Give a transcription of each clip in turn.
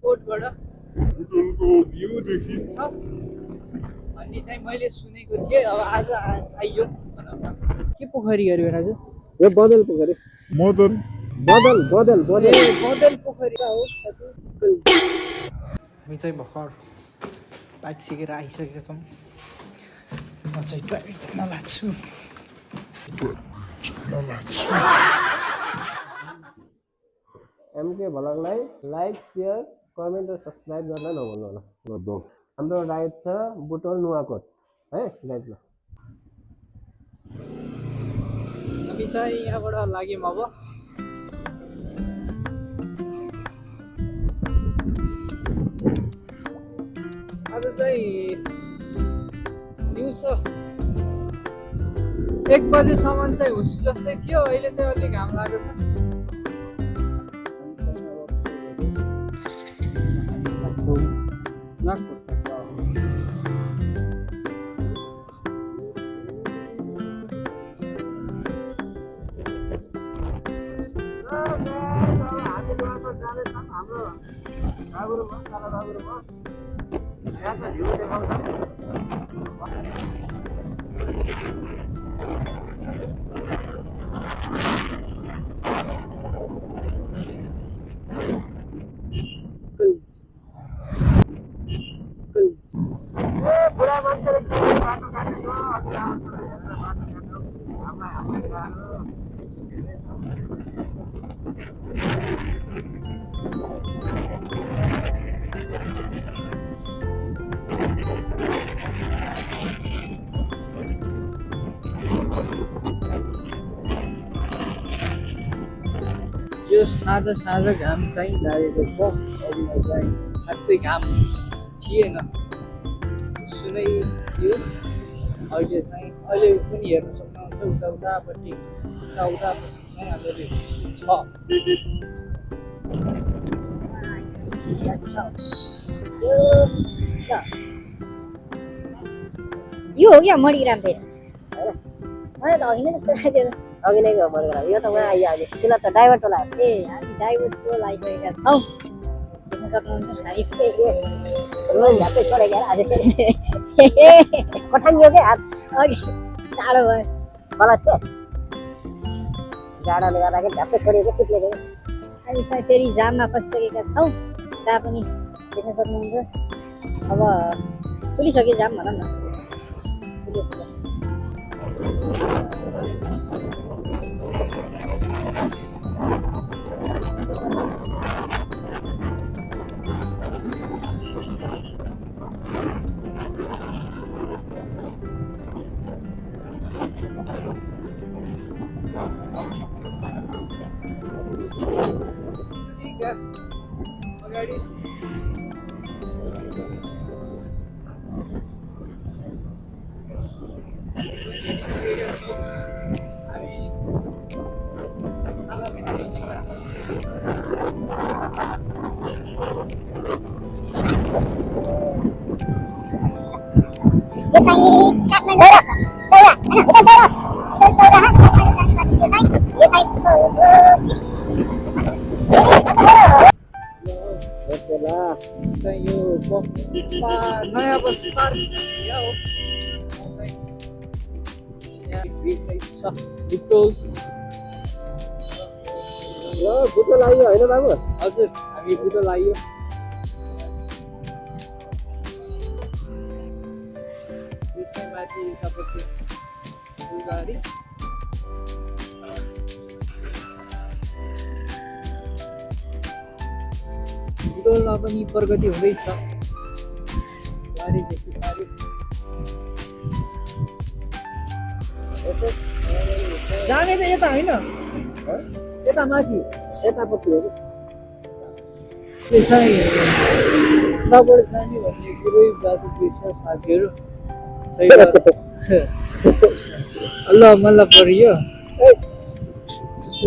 कोटबाट view देखिन्छ भन्ने चाहिँ मैले सुनेको थिएँ। अब आज आइयो भनौँ न। के पोखरी अरे राजु? यो बदल पोखरी बदल पोखरी हो। हामी चाहिँ भर्खर बाइक सिकेर आइसकेका छौँ। म चाहिँ टोइलेट जान लाग्छु। एमके भ्लगलाई लाइक शेयर कमेन्ट र सब्सक्राइब गर्न नभुल्नु होला। हाम्रो राइड छ बुटोल नुवाकोट है गाइडमा। हामी चाहिँ यहाँबाट लाग्यौँ। अब आज चाहिँ दिउँसो 1 बजेसम्म चाहिँ हुस्सु जस्तै थियो। अहिले चाहिँ अलि घाम लागेको छ। यो सादा घाम चाहिँ लागेको छ। अघिमा चाहिँ खासै घाम थिएन, सुनै थियो। अहिले पनि हेर्न सक्नुहुन्छ उतापट्टि चाहिँ हामीहरू छ। यो हो क्या मणिग्राम फेरि मलाई त अघि नै जस्तो लाग्यो। अघि नै मणिग्राम यो त उहाँ आइहाल्यो। त्यसलाई त ड्राइभर टोला ए हामी ड्राइभर टोल आइसकेका छौँ। देख्न सक्नुहुन्छ हामी झ्याप्पै छोडेको आज कठाइयो क्या हात अघि चाँडो भयो। मलाई थियो जाडोले गर्दाखेरि झ्याप्पै छोडिएको चिप्लेको। हामी चाहिँ फेरि जाममा फसिसकेका छौँ। जहाँ पनि देख्न सक्नुहुन्छ। अब खुलिसक्यो जाम भनौँ न। खुल्यो अगाडि यो चाहिँ काठमाडौँ चौरा हैन चौरा यो चाहिँ चाहिँ यो नयाँ बस पार्क यहाँ हो। चाहिँ यहाँ छ बुटोल। बुटोल आइयो होइन बाबु? हजुर हामी बुटोल आइयो। यो चाहिँ माथि तपाईँको फुलबारी। बुटोलमा पनि प्रगति हुँदैछ। बारीदेखि बारी जाने त यता होइन, यता माथि यतापट्टि हो त्यो चाहिँ सबैले जाने भन्ने कुरै जाति छ साथीहरू छैन। अल्ल मल्ल परियो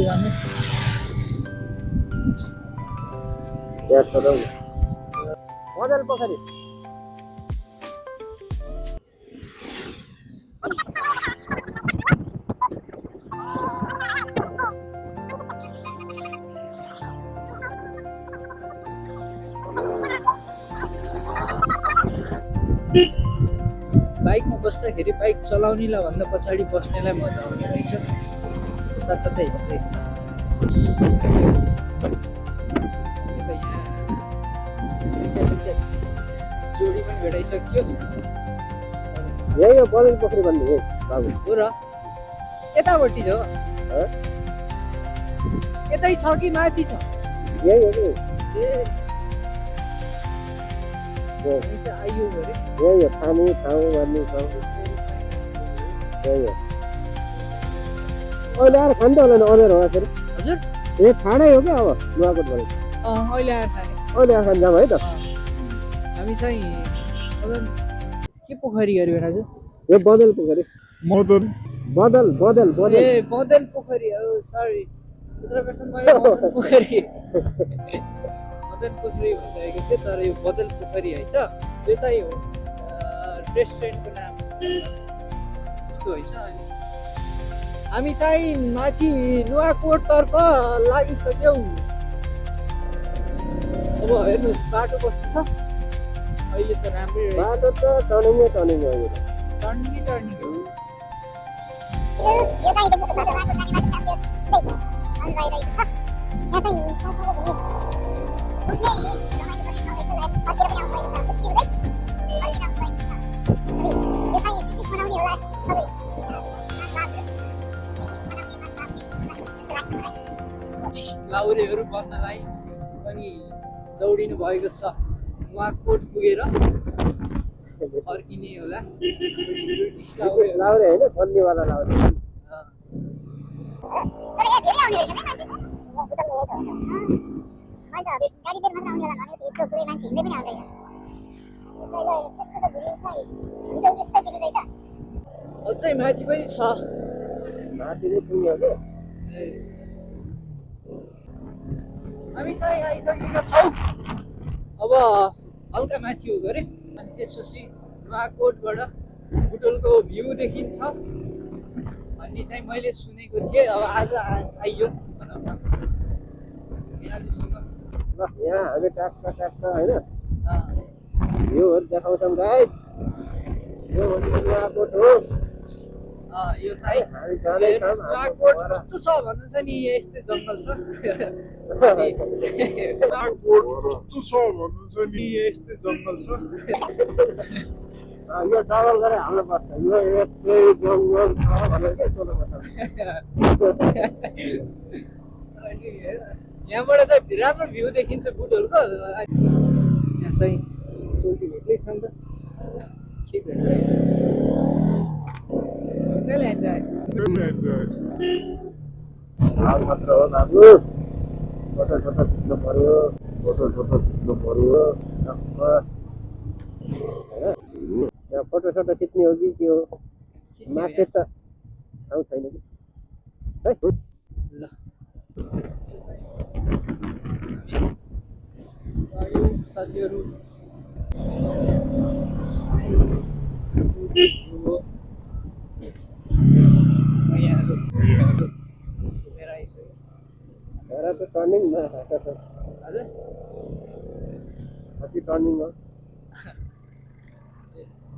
जाने बदल पोखरी। बस्दाखेरि बाइक चलाउनेलाई भन्दा पछाडि बस्नेलाई मजा आउने रहेछ जताततै हिँड्दै जोडी पनि भेटाइसक्यो यही हो बदल पोखरी भन्ने हो बाबु हो र यतापट्टि छ यतै छ कि माथि छ यही हो कि ए हामी चाहिँ आइयो अरे यही हो खाने ठाउँ गर्ने ठाउँ यही हो अहिले आएर खान्छ होला नि अँधेर हो फेरि हजुर ए खानै हो क्या अब नुवाकोट भने अहिले आएर खाने अहिले आएर खान जाऊँ है त हामी चाहिँ के पोखरी गऱ्यो दाजु यो बदल पोखरी बदल बदल बदल ए बदल पोखरी हो सरी उत्तरप्रदेशमा मैले बदल पोखरी बदल पोखरी भनिरहेको थिएँ तर यो बदल पोखरी है यो चाहिँ हो रेस्टुरेन्टको नाम यस्तो है अनि हामी चाहिँ माथि नुवाकोटतर्फ लागिसक्यौँ अब हेर्नुहोस् बाटो कस्तो छ अहिले त राम्रै रहेछ बाटो त टर्निङै टर्निङ हो यो टर्निङ टर्निङ हो यो चाहिँ देख्नु सक्नुहुन्छ बाटो जाने बाटो भइरहेको छ यहाँ चाहिँ लाउरेहरू बन्नलाई पनि दौडिनु भएको छ नुवाकोट पुगेर फर्किने होला लाउरे होइन बन्नेवाला लाउरे तर यहाँ धेरै आउने रहेछ नि मान्छे गाडी लिएर मात्र आउने होला भने यत्रो पुरै मान्छे हिँड्दै पनि आउने रहेछ सस्तो छ भिडियो चाहिँ भिडियो यस्तै दिने रहेछ अझै माथि पनि छ माथि नै पुग्यो कि हामी चाहिँ आइसकेका छौँ अब हल्का माथि हो गरे अनि त्यसपछि नुवाकोटबाट बुटोलको भ्यू देखिन्छ भन्ने चाहिँ मैले सुनेको थिएँ अब आज आइयो भनौँ न यहाँसँग ल यहाँ हामी ट्याक्क होइन भ्यूहरू देखाउँछौँ गाइस यो भनेको नुवाकोट हो यो चाहिँ हामी जाँदैछौँ हेर्नुहोस् नुवाकोट कस्तो छ भन्नुहुन्छ नि यस्तै जङ्गल छ अनि कस्तो छ भन्नुहुन्छ नि यस्तै जङ्गल छ यो डबल गरेर हाल्नु पर्छ यो यस्तै जङ्गल छ भनेर के सोध्नुपर्छ अनि यहाँबाट चाहिँ राम्रो भ्यू देखिन्छ बुटोलको यहाँ चाहिँ सोल्टी भेट्दै छ नि त के गरिरहेछ कहिले हानिरहेछ हाल मात्र हो बाबु फोटो खिच्नु पर्यो होइन फोटो खिच्ने हो कि के हो मार्केट त ठाउँ छैन कि है ल आयो साथीहरू यहाँहरू घुमेर आइसक्यो तर त टर्निङमा हजुर कति टर्निङ हो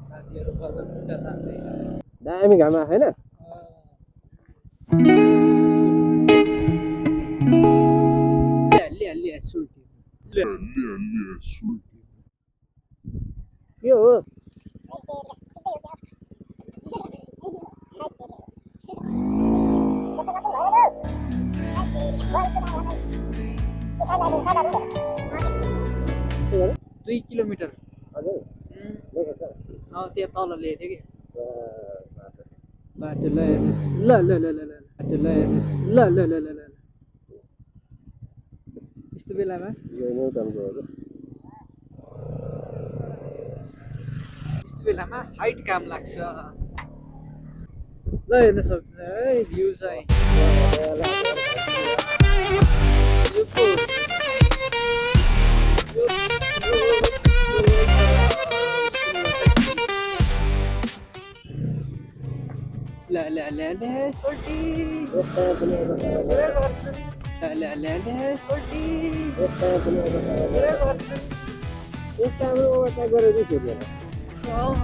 साथीहरू बल्ल खुट्टा तान्दैछ दामी घाम होइन लिया सुल्टी के हो के अरे 2 किलोमिटर हजुर देखेछ त्यहाँ तल ल्याएको थियो कि बाटो ल हेर्नुहोस् ल ल ल ल ल बाटो ल हेर्नुहोस् ल ल ल ल ल यस्तो बेलामा यो न्युटनको हो यस्तो बेलामा हाइट काम लाग्छ ल हेर्न सक्छ है भ्यू चाहिँ यो को ल ल ल ल सोल्टी यस्ता पनि पुरै गर्छन् ल ल ल ल सोल्टी यस्ता पनि पुरै गर्छन् यस्ता ओभरटेक गरेर फेरि अँ,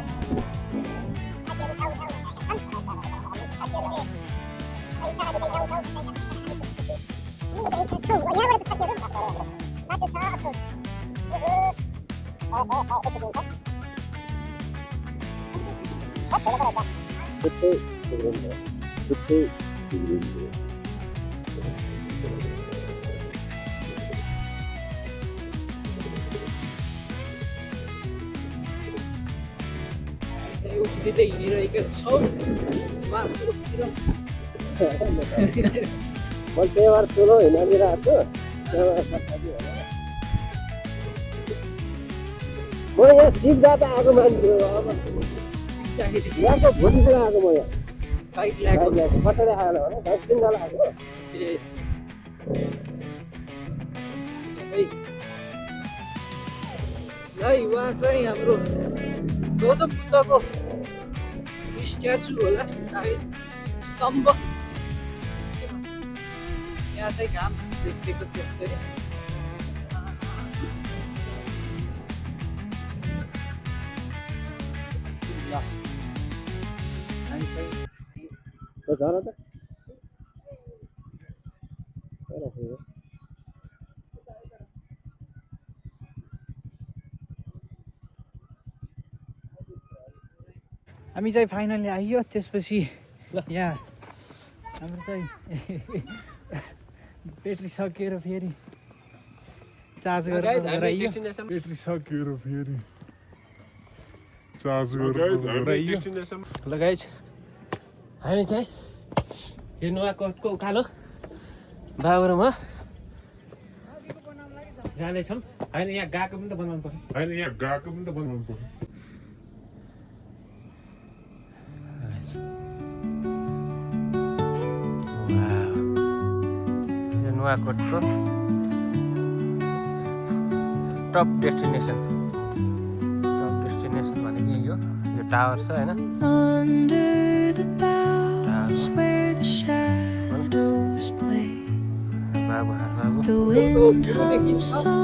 छुट्टै बिग्रिन्छ छुट्टै बिग्रिन्छ चाहिँ उफ्रिँदै हिँडिरहेका छौँ माथितिर म त्यही भएर ठुलो हिँडिरहेको छु म यहाँ सिक्दा त आएको मान्छे हो अब यहाँको भोलितिर आएको म यहाँ बाइक ल्याएको कतै आएर हो भाइ किन्नलाई आएको ए है है उहाँ चाहिँ हाम्रो गौतम बुद्धको स्ट्याचु होला सायद स्तम्भ यहाँ चाहिँ घाम देखेको छ यसरी ल हामी चाहिँ झर त हामी चाहिँ फाइनली आइयो त्यसपछि यहाँ हाम्रो चाहिँ ब्याट्री सकिएर फेरि चार्ज गरेर ब्याट्री सकिएर फेरि चार्ज गरेर ल गाइज हामी चाहिँ यो नुवाकोटको उकालो बाबुरामा जाँदैछौँ होइन यहाँ गएको पनि त बनाउनु पर्छ यो नुवाकोटको टप डेस्टिनेसन भनेको यही हो यो टावर छ होइन Under the boughs where the shadows play, बाबु the wind hums softly.